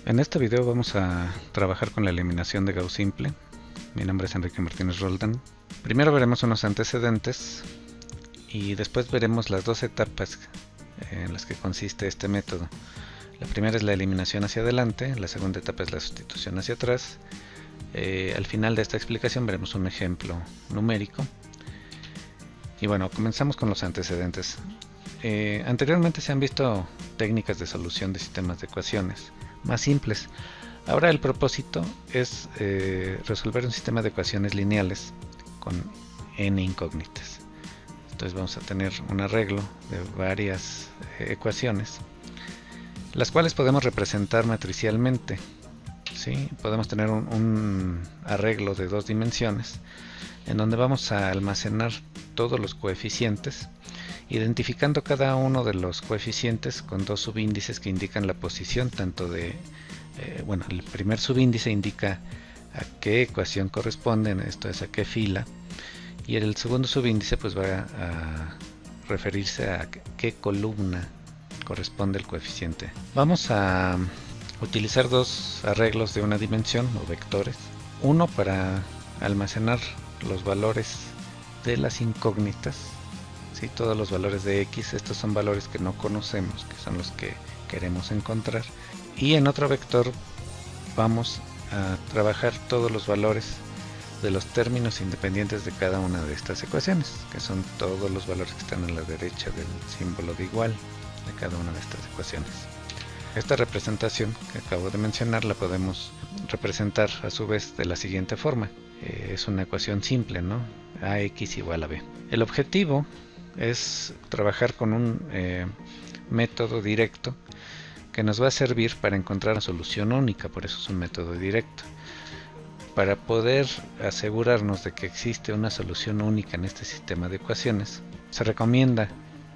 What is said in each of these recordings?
En este video vamos a trabajar con la eliminación de Gauss simple. Mi nombre es Enrique Martínez Roldán. Primero veremos unos antecedentes y después veremos las dos etapas en las que consiste este método. La primera es la eliminación hacia adelante, la segunda etapa es la sustitución hacia atrás. Al final de esta explicación veremos un ejemplo numérico. Y bueno, comenzamos con los antecedentes. Anteriormente se han visto técnicas de solución de sistemas de ecuaciones más simples. Ahora el propósito es resolver un sistema de ecuaciones lineales con n incógnitas. Entonces vamos a tener un arreglo de varias ecuaciones, las cuales podemos representar matricialmente. ¿Sí? Podemos tener un arreglo de dos dimensiones en donde vamos a almacenar todos los coeficientes, identificando cada uno de los coeficientes con dos subíndices que indican la posición tanto de, bueno, el primer subíndice indica a qué ecuación corresponden, esto es a qué fila, y el segundo subíndice pues va a referirse a qué columna corresponde el coeficiente. Vamos a utilizar dos arreglos de una dimensión o vectores, uno para almacenar los valores de las incógnitas, ¿sí? Todos los valores de x, estos son valores que no conocemos, que son los que queremos encontrar, y en otro vector vamos a trabajar todos los valores de los términos independientes de cada una de estas ecuaciones, que son todos los valores que están a la derecha del símbolo de igual de cada una de estas ecuaciones. Esta representación que acabo de mencionar la podemos representar a su vez de la siguiente forma. Es una ecuación simple, ¿no? Ax igual a b. El objetivo es trabajar con un método directo que nos va a servir para encontrar una solución única, por eso es un método directo. Para poder asegurarnos de que existe una solución única en este sistema de ecuaciones, se recomienda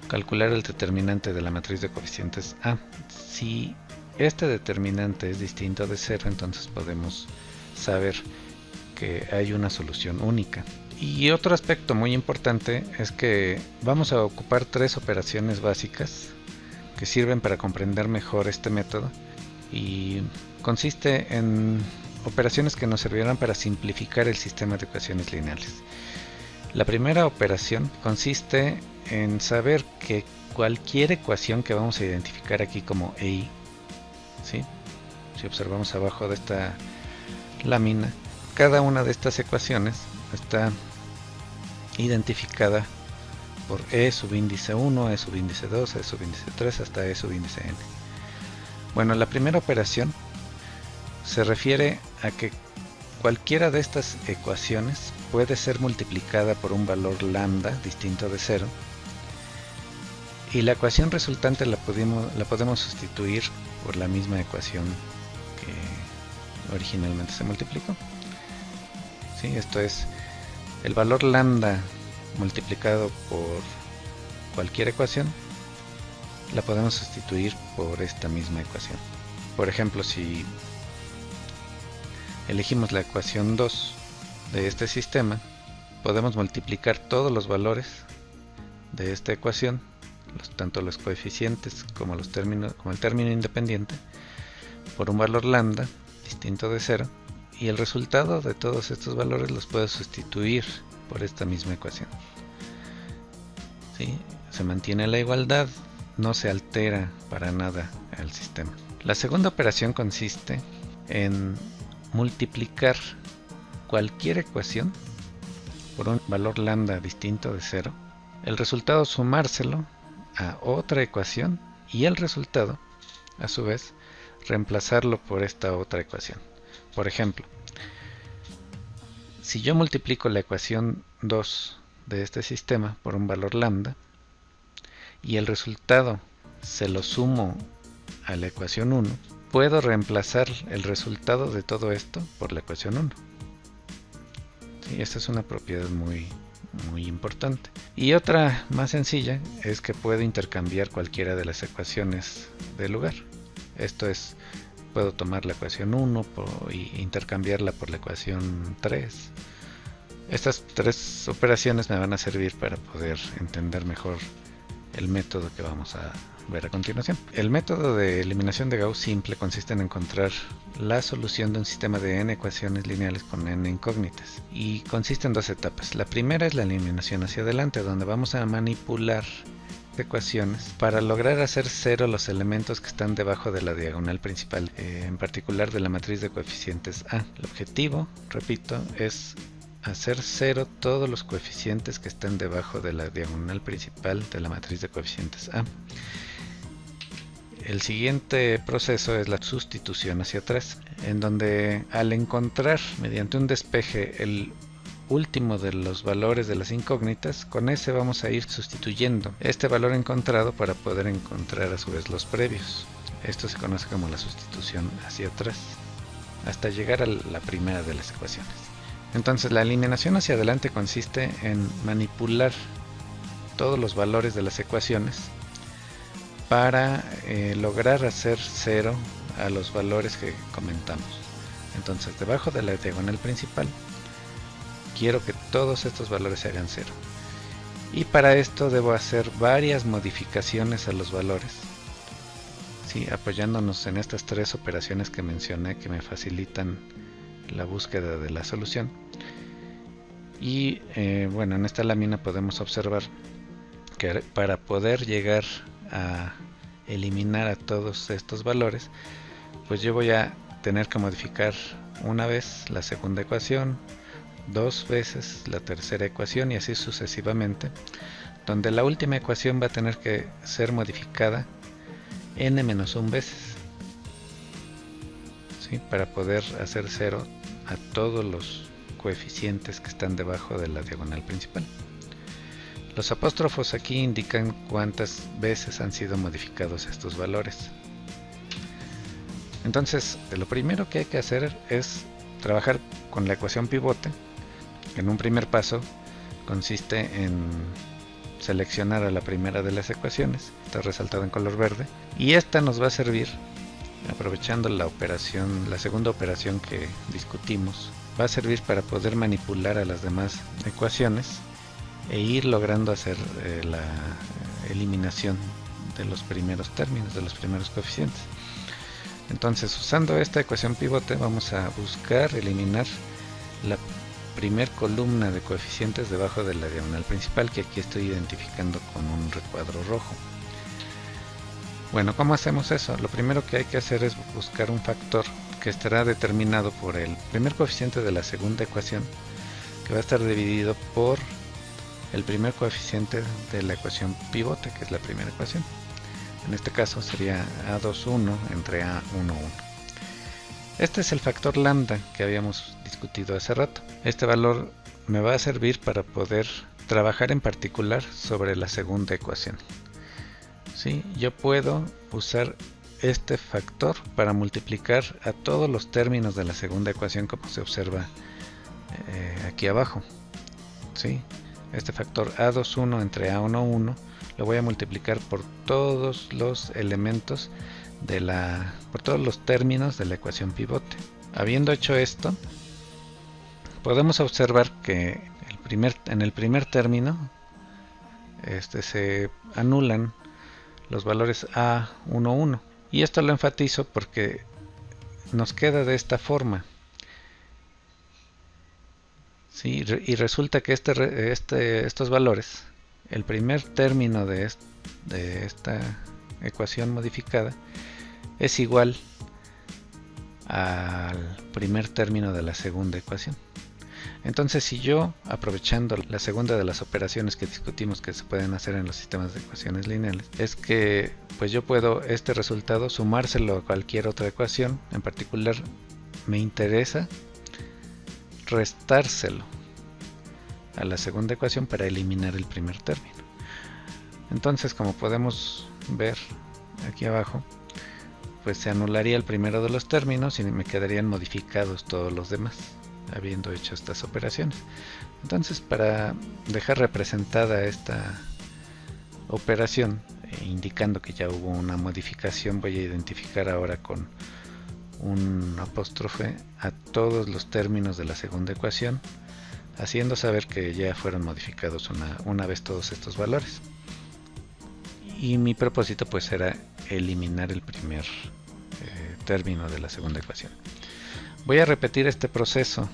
calcular el determinante de la matriz de coeficientes A. Si este determinante es distinto de 0, entonces podemos saber que hay una solución única. Y otro aspecto muy importante es que vamos a ocupar tres operaciones básicas que sirven para comprender mejor este método, y consiste en operaciones que nos servirán para simplificar el sistema de ecuaciones lineales. La primera operación consiste en saber que cualquier ecuación que vamos a identificar aquí como EI, ¿sí? Si observamos abajo de esta lámina, cada una de estas ecuaciones está identificada por E subíndice 1, E subíndice 2, E subíndice 3 hasta E subíndice n. Bueno, la primera operación se refiere a que cualquiera de estas ecuaciones puede ser multiplicada por un valor lambda distinto de 0, y la ecuación resultante la podemos sustituir por la misma ecuación que originalmente se multiplicó. ¿Sí? Esto es, el valor lambda multiplicado por cualquier ecuación la podemos sustituir por esta misma ecuación. Por ejemplo, si elegimos la ecuación 2 de este sistema, podemos multiplicar todos los valores de esta ecuación, tanto los coeficientes como el término independiente, por un valor lambda distinto de 0, y el resultado de todos estos valores los puedo sustituir por esta misma ecuación. ¿Sí? Se mantiene la igualdad, no se altera para nada el sistema. La segunda operación consiste en multiplicar cualquier ecuación por un valor lambda distinto de 0, el resultado sumárselo a otra ecuación y el resultado, a su vez, reemplazarlo por esta otra ecuación. Por ejemplo, si yo multiplico la ecuación 2 de este sistema por un valor lambda y el resultado se lo sumo a la ecuación 1, puedo reemplazar el resultado de todo esto por la ecuación 1. Sí, esta es una propiedad muy importante. Y otra más sencilla es que puedo intercambiar cualquiera de las ecuaciones del lugar. Esto es, puedo tomar la ecuación 1 y intercambiarla por la ecuación 3. Estas tres operaciones me van a servir para poder entender mejor el método que vamos a ver a continuación. El método de eliminación de Gauss simple consiste en encontrar la solución de un sistema de n ecuaciones lineales con n incógnitas, y consiste en dos etapas. La primera es la eliminación hacia adelante, donde vamos a manipular ecuaciones para lograr hacer cero los elementos que están debajo de la diagonal principal, en particular de la matriz de coeficientes A. El objetivo, repito, es hacer cero todos los coeficientes que estén debajo de la diagonal principal de la matriz de coeficientes A. El siguiente proceso es la sustitución hacia atrás, en donde al encontrar mediante un despeje el último de los valores de las incógnitas, con ese vamos a ir sustituyendo este valor encontrado para poder encontrar a su vez los previos. Esto se conoce como la sustitución hacia atrás, hasta llegar a la primera de las ecuaciones. Entonces la eliminación hacia adelante consiste en manipular todos los valores de las ecuaciones para lograr hacer cero a los valores que comentamos. Entonces debajo de la diagonal principal quiero que todos estos valores se hagan cero, y para esto debo hacer varias modificaciones a los valores, ¿sí? Apoyándonos en estas tres operaciones que mencioné que me facilitan la búsqueda de la solución. Y bueno, en esta lámina podemos observar que para poder llegar a eliminar a todos estos valores, pues yo voy a tener que modificar una vez la segunda ecuación, dos veces la tercera ecuación y así sucesivamente, donde la última ecuación va a tener que ser modificada n-1 veces, ¿sí? Para poder hacer cero a todos los coeficientes que están debajo de la diagonal principal. Los apóstrofos aquí indican cuántas veces han sido modificados estos valores. Entonces, lo primero que hay que hacer es trabajar con la ecuación pivote. En un primer paso consiste en seleccionar a la primera de las ecuaciones, está resaltada en color verde, y esta nos va a servir, aprovechando la segunda operación que discutimos, va a servir para poder manipular a las demás ecuaciones e ir logrando hacer la eliminación de los primeros términos, de los primeros coeficientes. Entonces, usando esta ecuación pivote vamos a buscar eliminar la primer columna de coeficientes debajo de la diagonal principal, que aquí estoy identificando con un recuadro rojo. Bueno, ¿cómo hacemos eso? Lo primero que hay que hacer es buscar un factor que estará determinado por el primer coeficiente de la segunda ecuación, que va a estar dividido por el primer coeficiente de la ecuación pivote, que es la primera ecuación. En este caso sería A21 entre A11. Este es el factor lambda que habíamos discutido hace rato. Este valor me va a servir para poder trabajar en particular sobre la segunda ecuación. ¿Sí? Yo puedo usar este factor para multiplicar a todos los términos de la segunda ecuación, como se observa aquí abajo. ¿Sí? Este factor A21 entre A11 lo voy a multiplicar por todos los elementos por todos los términos de la ecuación pivote. Habiendo hecho esto, podemos observar que en el primer término se anulan los valores A11, y esto lo enfatizo porque nos queda de esta forma. ¿Sí? Y resulta que estos valores, el primer término de esta ecuación modificada, es igual al primer término de la segunda ecuación. Entonces, si yo, aprovechando la segunda de las operaciones que discutimos que se pueden hacer en los sistemas de ecuaciones lineales, es que pues yo puedo este resultado sumárselo a cualquier otra ecuación. En particular me interesa restárselo a la segunda ecuación para eliminar el primer término. Entonces, como podemos ver aquí abajo, pues se anularía el primero de los términos y me quedarían modificados todos los demás, habiendo hecho estas operaciones. Entonces, para dejar representada esta operación, indicando que ya hubo una modificación, voy a identificar ahora con un apóstrofe a todos los términos de la segunda ecuación, haciendo saber que ya fueron modificados una vez todos estos valores. y mi propósito pues era eliminar el primer término de la segunda ecuación. Voy a repetir este proceso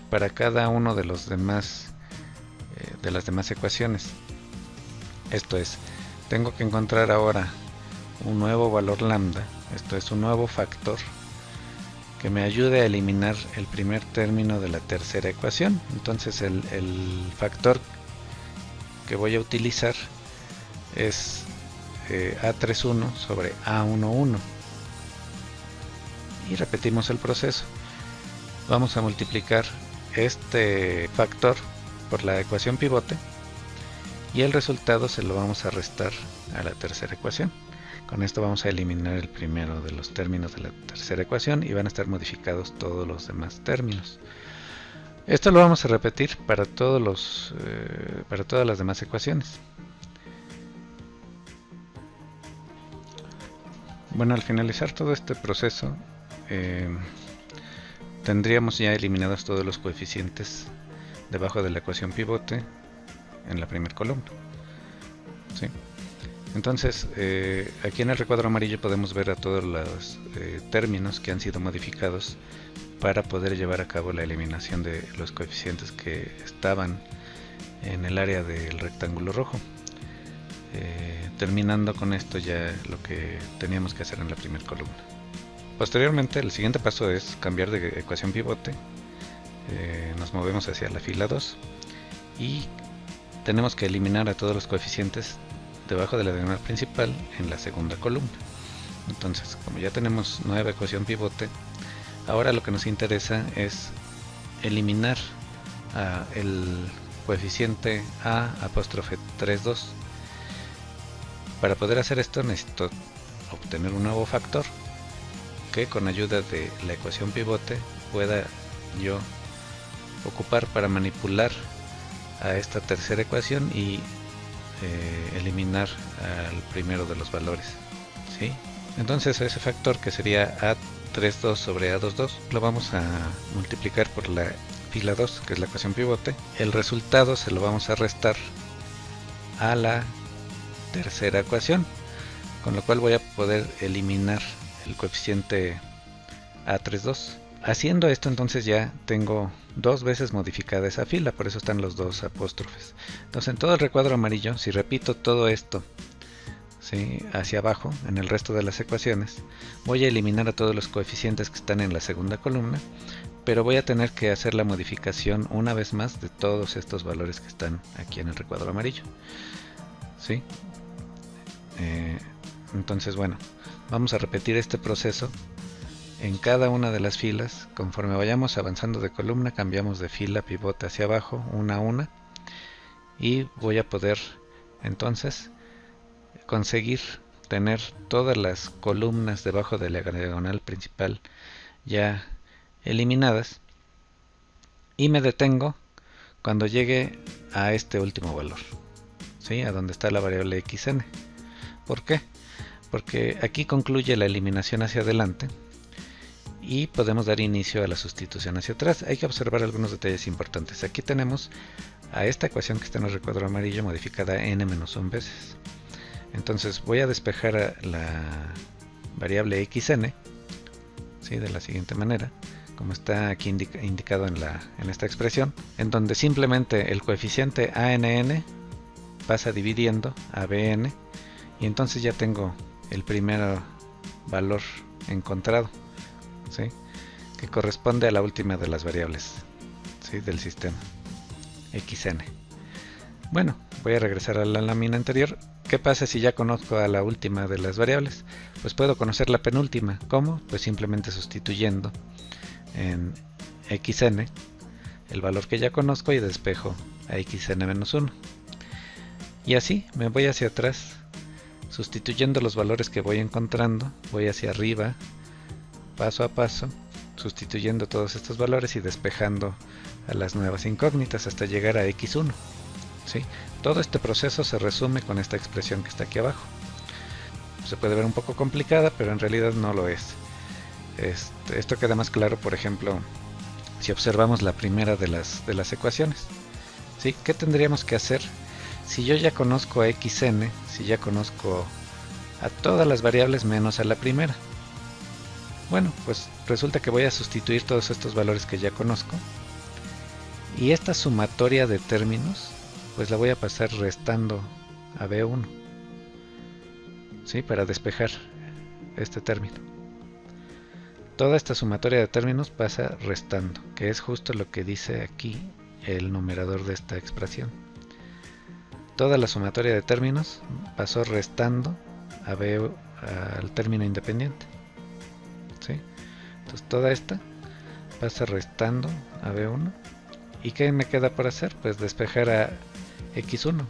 para cada uno de los demás de las demás ecuaciones. Esto es, tengo que encontrar ahora un nuevo valor lambda, esto es un nuevo factor que me ayude a eliminar el primer término de la tercera ecuación. Entonces el factor que voy a utilizar es A31 sobre A11 y repetimos el proceso. Vamos a multiplicar este factor por la ecuación pivote y el resultado se lo vamos a restar a la tercera ecuación. Con esto vamos a eliminar el primero de los términos de la tercera ecuación y van a estar modificados todos los demás términos. Esto lo vamos a repetir para todas las demás ecuaciones. Bueno, al finalizar todo este proceso tendríamos ya eliminados todos los coeficientes debajo de la ecuación pivote en la primera columna. ¿Sí? Entonces, aquí en el recuadro amarillo podemos ver a todos los términos que han sido modificados para poder llevar a cabo la eliminación de los coeficientes que estaban en el área del rectángulo rojo. Terminando con esto ya lo que teníamos que hacer en la primera columna. Posteriormente, el siguiente paso es cambiar de ecuación pivote. Nos movemos hacia la fila 2 y tenemos que eliminar a todos los coeficientes debajo de la diagonal principal en la segunda columna. Entonces, como ya tenemos nueva ecuación pivote, ahora lo que nos interesa es eliminar el coeficiente A'32. Para poder hacer esto necesito obtener un nuevo factor que con ayuda de la ecuación pivote pueda yo ocupar para manipular a esta tercera ecuación y eliminar al primero de los valores, ¿sí? Entonces ese factor, que sería A32 sobre A22, lo vamos a multiplicar por la fila 2, que es la ecuación pivote. El resultado se lo vamos a restar a la tercera ecuación, con lo cual voy a poder eliminar el coeficiente A32. Haciendo esto, entonces ya tengo dos veces modificada esa fila, por eso están los dos apóstrofes. Entonces en todo el recuadro amarillo, si repito todo esto, ¿sí?, hacia abajo en el resto de las ecuaciones, voy a eliminar a todos los coeficientes que están en la segunda columna, pero voy a tener que hacer la modificación una vez más de todos estos valores que están aquí en el recuadro amarillo, ¿sí? Entonces, bueno, vamos a repetir este proceso en cada una de las filas. Conforme vayamos avanzando de columna, cambiamos de fila pivote hacia abajo, una a una, y voy a poder entonces conseguir tener todas las columnas debajo de la diagonal principal ya eliminadas, y me detengo cuando llegue a este último valor, ¿sí?, a donde está la variable xn. ¿Por qué? Porque aquí concluye la eliminación hacia adelante y podemos dar inicio a la sustitución hacia atrás. Hay que observar algunos detalles importantes. Aquí tenemos a esta ecuación que está en el recuadro amarillo modificada n-1 veces. Entonces voy a despejar a la variable xn, ¿sí?, de la siguiente manera, como está aquí indicado en esta expresión, en donde simplemente el coeficiente ann pasa dividiendo a bn, y entonces ya tengo el primer valor encontrado, ¿sí?, que corresponde a la última de las variables, ¿sí?, del sistema, xn. Bueno, voy a regresar a la lámina anterior. ¿Qué pasa si ya conozco a la última de las variables? Pues puedo conocer la penúltima. ¿Cómo? Pues simplemente sustituyendo en xn el valor que ya conozco y despejo a xn-1. Y así me voy hacia atrás, sustituyendo los valores que voy encontrando. Voy hacia arriba, paso a paso, sustituyendo todos estos valores y despejando a las nuevas incógnitas hasta llegar a x1, ¿sí? Todo este proceso se resume con esta expresión que está aquí abajo. Se puede ver un poco complicada, pero en realidad no lo es. Esto queda más claro, por ejemplo, si observamos la primera de las ecuaciones, ¿sí? ¿Qué tendríamos que hacer Si yo ya conozco a xn, si ya conozco a todas las variables menos a la primera, bueno, pues resulta que voy a sustituir todos estos valores que ya conozco, y esta sumatoria de términos pues la voy a pasar restando a b1, ¿sí? Para despejar este término. Toda esta sumatoria de términos pasa restando, que es justo lo que dice aquí el numerador de esta expresión. Toda la sumatoria de términos pasó restando a b, al término independiente, ¿sí? Entonces toda esta pasa restando a b1. ¿Y qué me queda por hacer? Pues despejar a x1.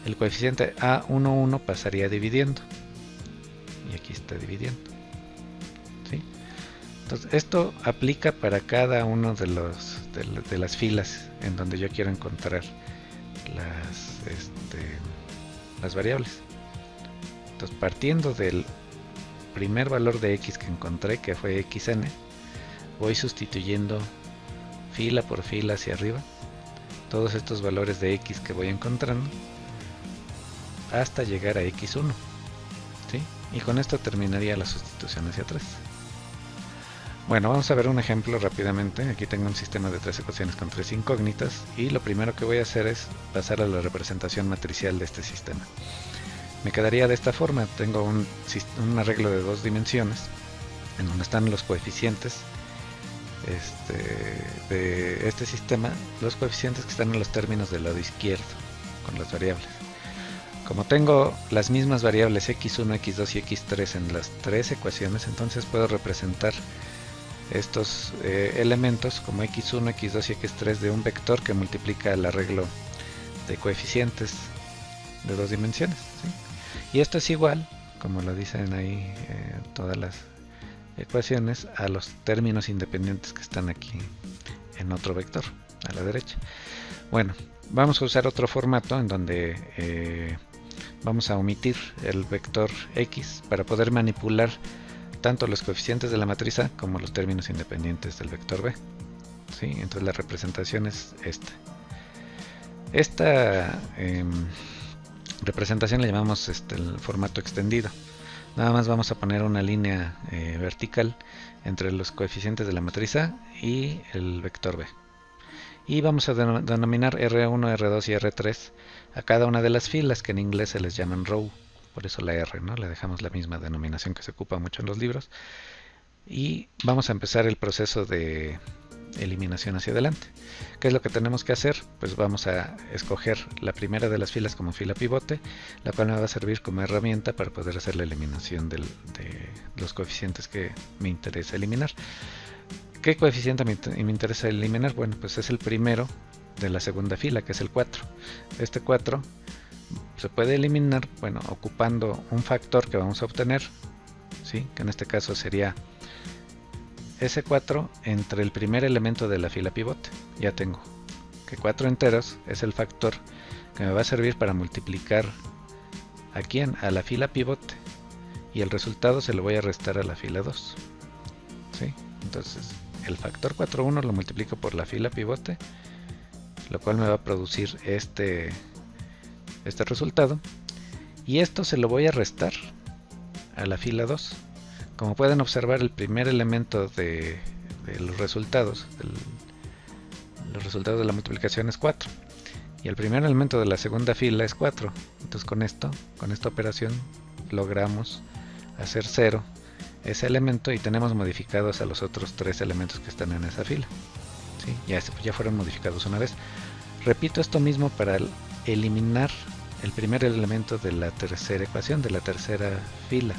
El coeficiente a11 pasaría dividiendo, y aquí está dividiendo, ¿sí? Entonces esto aplica para cada uno de las filas en donde yo quiero encontrar las variables. Entonces, partiendo del primer valor de x que encontré, que fue xn, voy sustituyendo fila por fila hacia arriba todos estos valores de x que voy encontrando hasta llegar a x1, ¿sí? Y con esto terminaría la sustitución hacia atrás. Bueno, vamos a ver un ejemplo rápidamente. Aquí tengo un sistema de 3 ecuaciones con 3 incógnitas, y lo primero que voy a hacer es pasar a la representación matricial de este sistema. Me quedaría de esta forma. Tengo un arreglo de 2 dimensiones en donde están los coeficientes de este sistema, los coeficientes que están en los términos del lado izquierdo con las variables. Como tengo las mismas variables x1, x2 y x3 en las 3 ecuaciones, entonces puedo representar estos elementos como x1, x2 y x3 de un vector que multiplica el arreglo de coeficientes de 2 dimensiones, ¿sí? Y esto es igual, como lo dicen ahí todas las ecuaciones, a los términos independientes que están aquí en otro vector a la derecha. Bueno, vamos a usar otro formato en donde vamos a omitir el vector x para poder manipular tanto los coeficientes de la matriz A como los términos independientes del vector b, ¿sí? Entonces la representación es esta. Esta representación le llamamos el formato extendido. Nada más vamos a poner una línea vertical entre los coeficientes de la matriz A y el vector b. Y vamos a denominar R1, R2 y R3 a cada una de las filas, que en inglés se les llaman row. Por eso la R, ¿no? Le dejamos la misma denominación que se ocupa mucho en los libros. Y vamos a empezar el proceso de eliminación hacia adelante. ¿Qué es lo que tenemos que hacer? Pues vamos a escoger la primera de las filas como fila pivote, la cual me va a servir como herramienta para poder hacer la eliminación de los coeficientes que me interesa eliminar. ¿Qué coeficiente me interesa eliminar? Bueno, pues es el primero de la segunda fila, que es el 4. Este 4 se puede eliminar, bueno, ocupando un factor que vamos a obtener, ¿sí? Que en este caso sería ese 4 entre el primer elemento de la fila pivote. Ya tengo que 4 enteros es el factor que me va a servir para multiplicar ¿a quién? A la fila pivote, y el resultado se lo voy a restar a la fila 2, ¿sí? Entonces el factor 4,1 lo multiplico por la fila pivote, lo cual me va a producir este resultado, y esto se lo voy a restar a la fila 2. Como pueden observar, el primer elemento de los resultados de la multiplicación es 4, y el primer elemento de la segunda fila es 4. Entonces con esta operación logramos hacer 0 ese elemento, y tenemos modificados a los otros 3 elementos que están en esa fila, ¿sí? Ya fueron modificados una vez. Repito esto mismo para eliminar el primer elemento de la tercera ecuación, de la tercera fila.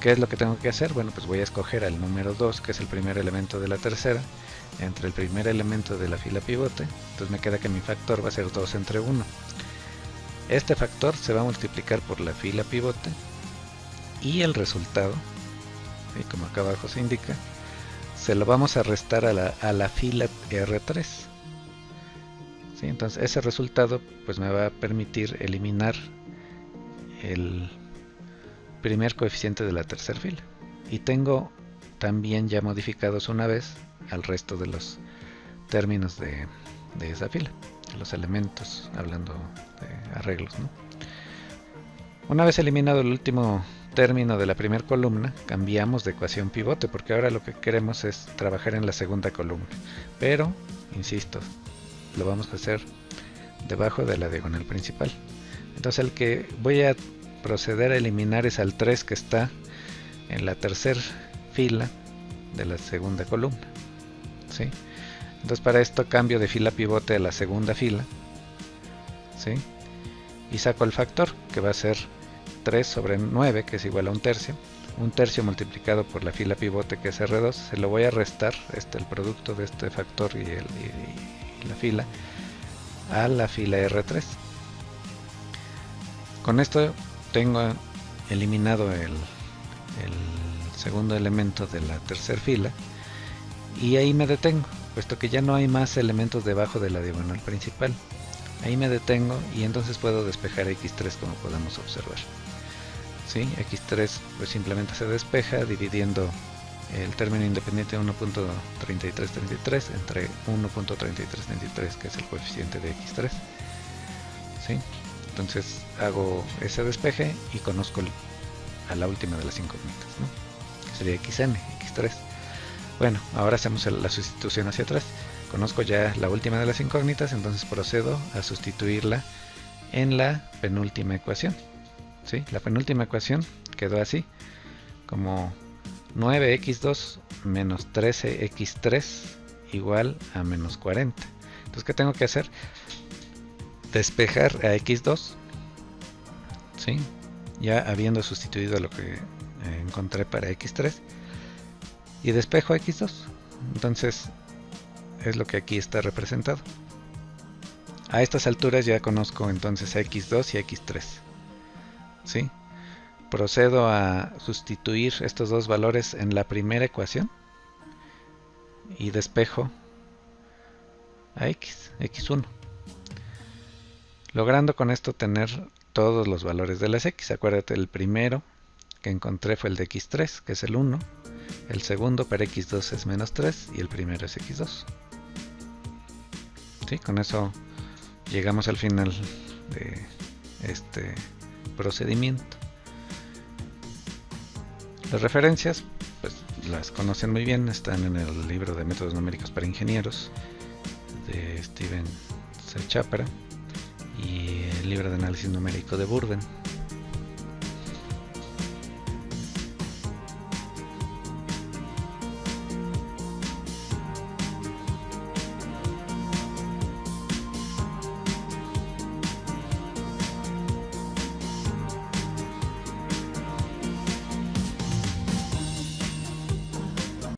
¿Qué es lo que tengo que hacer? Bueno, pues voy a escoger al número 2, que es el primer elemento de la tercera, entre el primer elemento de la fila pivote. Entonces me queda que mi factor va a ser 2 entre 1. Este factor se va a multiplicar por la fila pivote, y el resultado, ¿sí? Como acá abajo se indica, se lo vamos a restar a la fila R3, ¿sí? Entonces ese resultado pues me va a permitir eliminar el primer coeficiente de la tercera fila, y tengo también ya modificados una vez al resto de los términos de esa fila. los elementos, hablando de arreglos, ¿no? Una vez eliminado el último término de la primera columna, cambiamos de ecuación pivote, porque ahora lo que queremos es trabajar en la segunda columna. Pero, insisto, lo vamos a hacer debajo de la diagonal principal. Entonces el que voy a proceder a eliminar es al 3 que está en la tercera fila de la segunda columna, ¿sí? Entonces para esto cambio de fila pivote a la segunda fila, ¿sí? Y saco el factor, que va a ser 3 sobre 9, que es igual a un tercio. Un tercio multiplicado por la fila pivote, que es R2, se lo voy a restar, el producto de este factor y la fila, a la fila R3. Con esto tengo eliminado el segundo elemento de la tercera fila, y ahí me detengo, puesto que ya no hay más elementos debajo de la diagonal principal. Ahí me detengo y entonces puedo despejar X3, como podemos observar. ¿Sí? X3 pues simplemente se despeja dividiendo el término independiente 1.3333 entre 1.3333, que es el coeficiente de X3. ¿Sí? Entonces hago ese despeje y conozco a la última de las incógnitas, ¿no? Que sería Xn, X3. Bueno, ahora hacemos la sustitución hacia atrás. Conozco ya la última de las incógnitas, entonces procedo a sustituirla en la penúltima ecuación. ¿Sí? La penúltima ecuación quedó así, como 9x2 menos 13x3 igual a menos 40. Entonces, ¿qué tengo que hacer? Despejar a x2, ¿sí? Ya habiendo sustituido lo que encontré para x3, y despejo a x2. Entonces es lo que aquí está representado. A estas alturas ya conozco entonces a x2 y a x3, ¿sí? Procedo a sustituir estos dos valores en la primera ecuación y despejo a x1, logrando con esto tener todos los valores de las x. Acuérdate, el primero que encontré fue el de x3, que es el 1, el segundo para x2 es menos 3 y el primero es x2. ¿Sí? Con eso llegamos al final de este procedimiento. Las referencias, pues las conocen muy bien, están en el libro de métodos numéricos para ingenieros de Steven C. Chapra y el libro de análisis numérico de Burden.